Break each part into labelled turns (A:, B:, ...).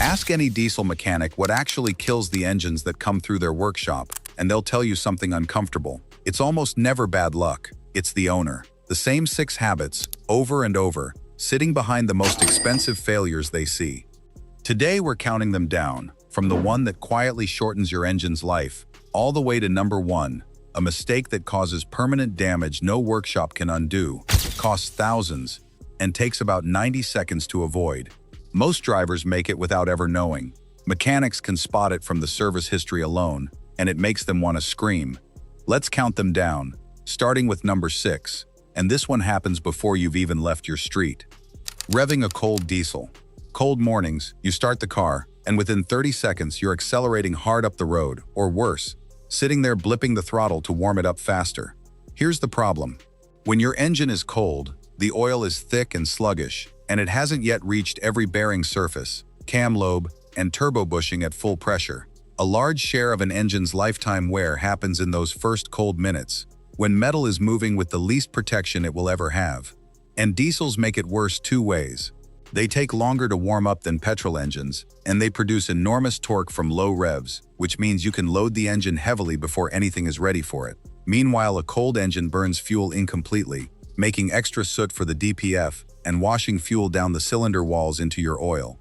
A: Ask any diesel mechanic what actually kills the engines that come through their workshop, and they'll tell you something uncomfortable. It's almost never bad luck. It's the owner. The same 6 habits, over and over, sitting behind the most expensive failures they see. Today we're counting them down, from the one that quietly shortens your engine's life, all the way to number 1, a mistake that causes permanent damage no workshop can undo, costs thousands, and takes about 90 seconds to avoid. Most drivers make it without ever knowing. Mechanics can spot it from the service history alone, and it makes them want to scream. Let's count them down, starting with number 6, and this one happens before you've even left your street. Revving a cold diesel. Cold mornings, you start the car, and within 30 seconds you're accelerating hard up the road, or worse, sitting there blipping the throttle to warm it up faster. Here's the problem. When your engine is cold, the oil is thick and sluggish, and it hasn't yet reached every bearing surface, cam lobe, and turbo bushing at full pressure. A large share of an engine's lifetime wear happens in those first cold minutes, when metal is moving with the least protection it will ever have. And diesels make it worse 2 ways. They take longer to warm up than petrol engines, and they produce enormous torque from low revs, which means you can load the engine heavily before anything is ready for it. Meanwhile, a cold engine burns fuel incompletely, making extra soot for the DPF and washing fuel down the cylinder walls into your oil.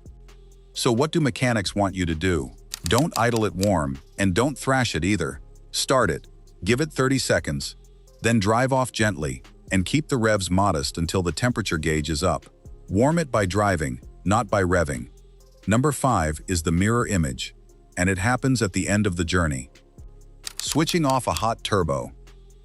A: So what do mechanics want you to do? Don't idle it warm, and don't thrash it either. Start it, give it 30 seconds, then drive off gently, and keep the revs modest until the temperature gauge is up. Warm it by driving, not by revving. Number 5 is the mirror image, and it happens at the end of the journey. Switching off a hot turbo.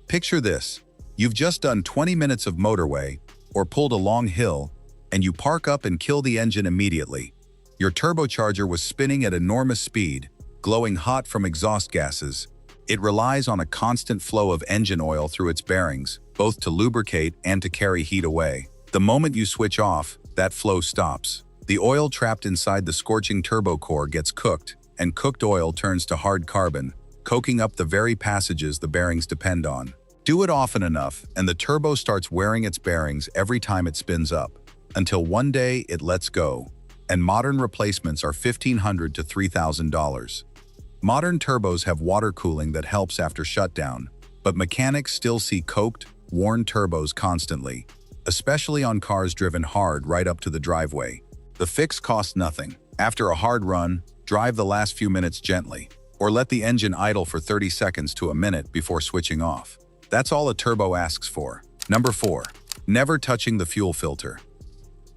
A: Picture this. You've just done 20 minutes of motorway, or pulled a long hill, and you park up and kill the engine immediately. Your turbocharger was spinning at enormous speed, glowing hot from exhaust gases. It relies on a constant flow of engine oil through its bearings, both to lubricate and to carry heat away. The moment you switch off, that flow stops. The oil trapped inside the scorching turbo core gets cooked, and cooked oil turns to hard carbon, coking up the very passages the bearings depend on. Do it often enough, and the turbo starts wearing its bearings every time it spins up, until one day it lets go, and modern replacements are $1,500 to $3,000. Modern turbos have water cooling that helps after shutdown, but mechanics still see coked, worn turbos constantly, especially on cars driven hard right up to the driveway. The fix costs nothing. After a hard run, drive the last few minutes gently, or let the engine idle for 30 seconds to a minute before switching off. That's all a turbo asks for. Number 4. Never touching the fuel filter.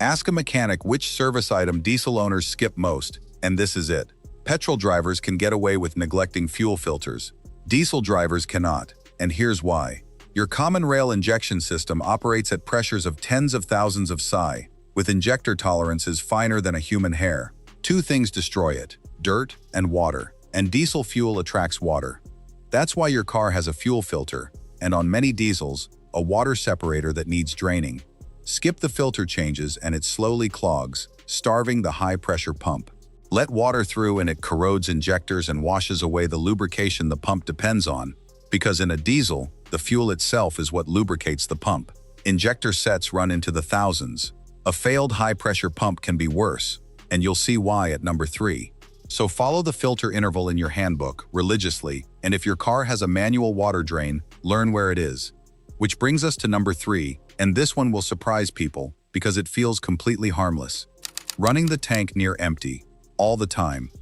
A: Ask a mechanic which service item diesel owners skip most, and this is it. Petrol drivers can get away with neglecting fuel filters. Diesel drivers cannot, and here's why. Your common rail injection system operates at pressures of tens of thousands of psi, with injector tolerances finer than a human hair. 2 things destroy it: dirt and water, and diesel fuel attracts water. That's why your car has a fuel filter, and on many diesels, a water separator that needs draining. Skip the filter changes and it slowly clogs, starving the high-pressure pump. Let water through and it corrodes injectors and washes away the lubrication the pump depends on, because in a diesel, the fuel itself is what lubricates the pump. Injector sets run into the thousands. A failed high-pressure pump can be worse, and you'll see why at number 3. So follow the filter interval in your handbook religiously, and if your car has a manual water drain, learn where it is. Which brings us to number 3, and this one will surprise people because it feels completely harmless. Running the tank near empty, all the time.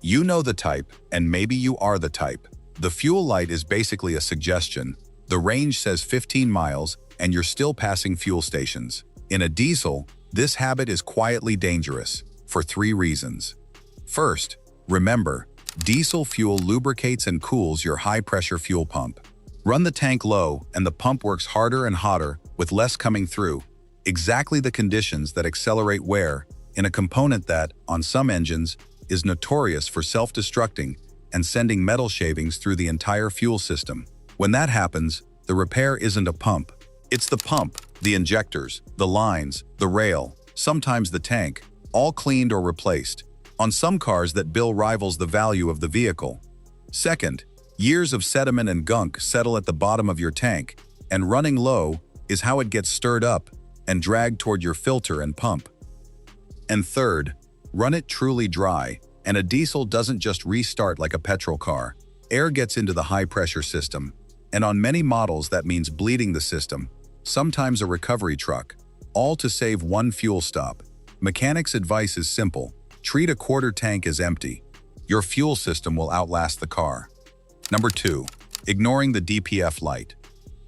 A: You know the type, and maybe you are the type. The fuel light is basically a suggestion. The range says 15 miles, and you're still passing fuel stations. In a diesel, this habit is quietly dangerous, for 3 reasons. First, remember, diesel fuel lubricates and cools your high-pressure fuel pump. Run the tank low, and the pump works harder and hotter, with less coming through. Exactly the conditions that accelerate wear in a component that, on some engines, is notorious for self-destructing and sending metal shavings through the entire fuel system. When that happens, the repair isn't a pump. It's the pump, the injectors, the lines, the rail, sometimes the tank, all cleaned or replaced. On some cars, that bill rivals the value of the vehicle. Second, years of sediment and gunk settle at the bottom of your tank, and running low is how it gets stirred up and dragged toward your filter and pump. And third, Run it truly dry, and a diesel doesn't just restart like a petrol car. Air gets into the high-pressure system, and on many models that means bleeding the system, sometimes a recovery truck, all to save one fuel stop. Mechanics' advice is simple: treat a quarter tank as empty. Your fuel system will outlast the car. Number 2. Ignoring the DPF light.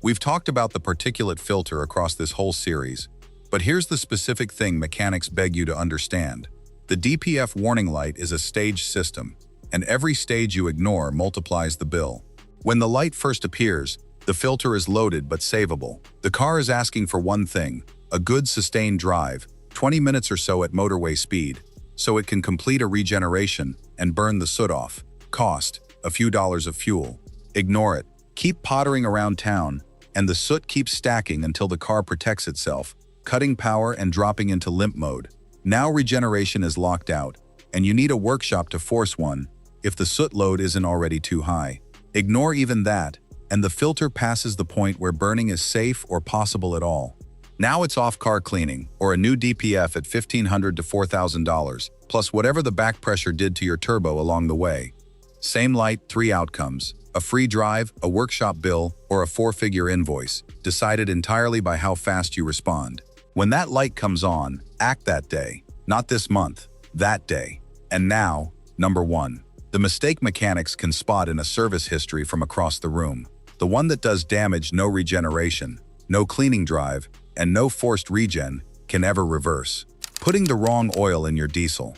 A: We've talked about the particulate filter across this whole series, but here's the specific thing mechanics beg you to understand. The DPF warning light is a staged system, and every stage you ignore multiplies the bill. When the light first appears, the filter is loaded but savable. The car is asking for one thing: a good sustained drive, 20 minutes or so at motorway speed, so it can complete a regeneration and burn the soot off. Cost: a few dollars of fuel. Ignore it. Keep pottering around town, and the soot keeps stacking until the car protects itself, cutting power and dropping into limp mode. Now regeneration is locked out, and you need a workshop to force one if the soot load isn't already too high. Ignore even that, and the filter passes the point where burning is safe or possible at all. Now it's off car cleaning, or a new DPF at $1,500 to $4,000, plus whatever the back pressure did to your turbo along the way. Same light, 3 outcomes: a free drive, a workshop bill, or a 4-figure invoice, decided entirely by how fast you respond. When that light comes on, act that day. Not this month, that day. And now, number 1. The mistake mechanics can spot in a service history from across the room. The one that does damage no regeneration, no cleaning drive, and no forced regen can ever reverse: putting the wrong oil in your diesel.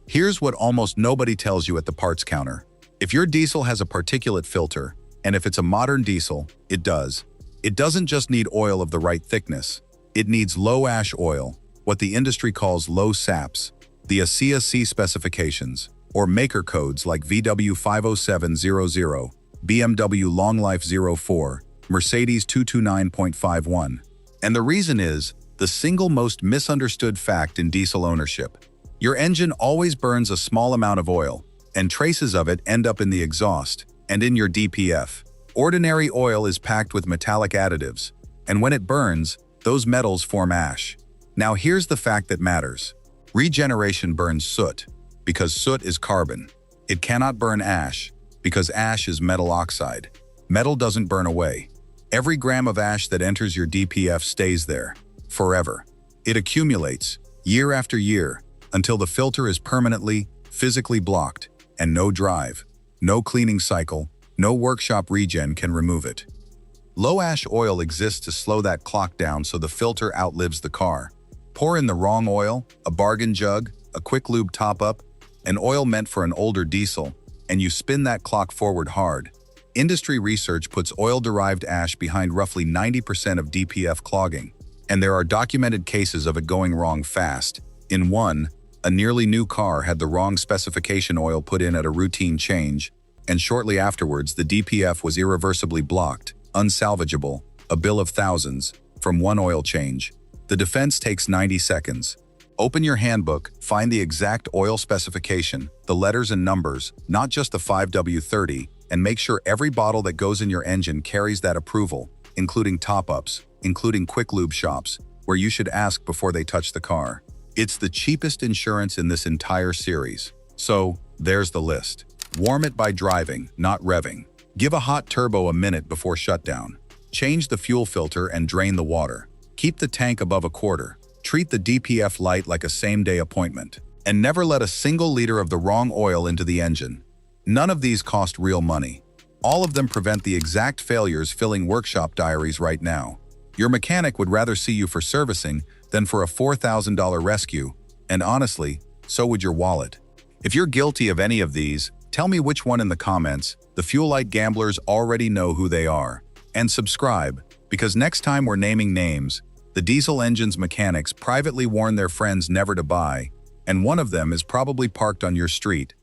A: Here's what almost nobody tells you at the parts counter. If your diesel has a particulate filter, and if it's a modern diesel, it does. It doesn't just need oil of the right thickness. It needs low ash oil, what the industry calls low SAPs, the ASEA C specifications, or maker codes like VW 50700, BMW Long Life 04, Mercedes 229.51. And the reason is the single most misunderstood fact in diesel ownership. Your engine always burns a small amount of oil, and traces of it end up in the exhaust and in your DPF. Ordinary oil is packed with metallic additives, and when it burns, those metals form ash. Now here's the fact that matters. Regeneration burns soot, because soot is carbon. It cannot burn ash, because ash is metal oxide. Metal doesn't burn away. Every gram of ash that enters your DPF stays there, forever. It accumulates, year after year, until the filter is permanently, physically blocked, and no drive, no cleaning cycle, no workshop regen can remove it. Low ash oil exists to slow that clock down so the filter outlives the car. Pour in the wrong oil, a bargain jug, a quick lube top-up, an oil meant for an older diesel, and you spin that clock forward hard. Industry research puts oil-derived ash behind roughly 90% of DPF clogging, and there are documented cases of it going wrong fast. In one, a nearly new car had the wrong specification oil put in at a routine change, and shortly afterwards the DPF was irreversibly blocked, unsalvageable, a bill of thousands, from one oil change. The defense takes 90 seconds. Open your handbook, find the exact oil specification, the letters and numbers, not just the 5W30, and make sure every bottle that goes in your engine carries that approval, including top-ups, including quick lube shops, where you should ask before they touch the car. It's the cheapest insurance in this entire series. So, there's the list. Warm it by driving, not revving. Give a hot turbo a minute before shutdown. Change the fuel filter and drain the water. Keep the tank above a quarter. Treat the DPF light like a same-day appointment. And never let a single liter of the wrong oil into the engine. None of these cost real money. All of them prevent the exact failures filling workshop diaries right now. Your mechanic would rather see you for servicing than for a $4,000 rescue, and honestly, so would your wallet. If you're guilty of any of these, tell me which one in the comments. The Fuel Light Gamblers already know who they are. And subscribe, because next time we're naming names, the diesel engine's mechanics privately warn their friends never to buy, and one of them is probably parked on your street,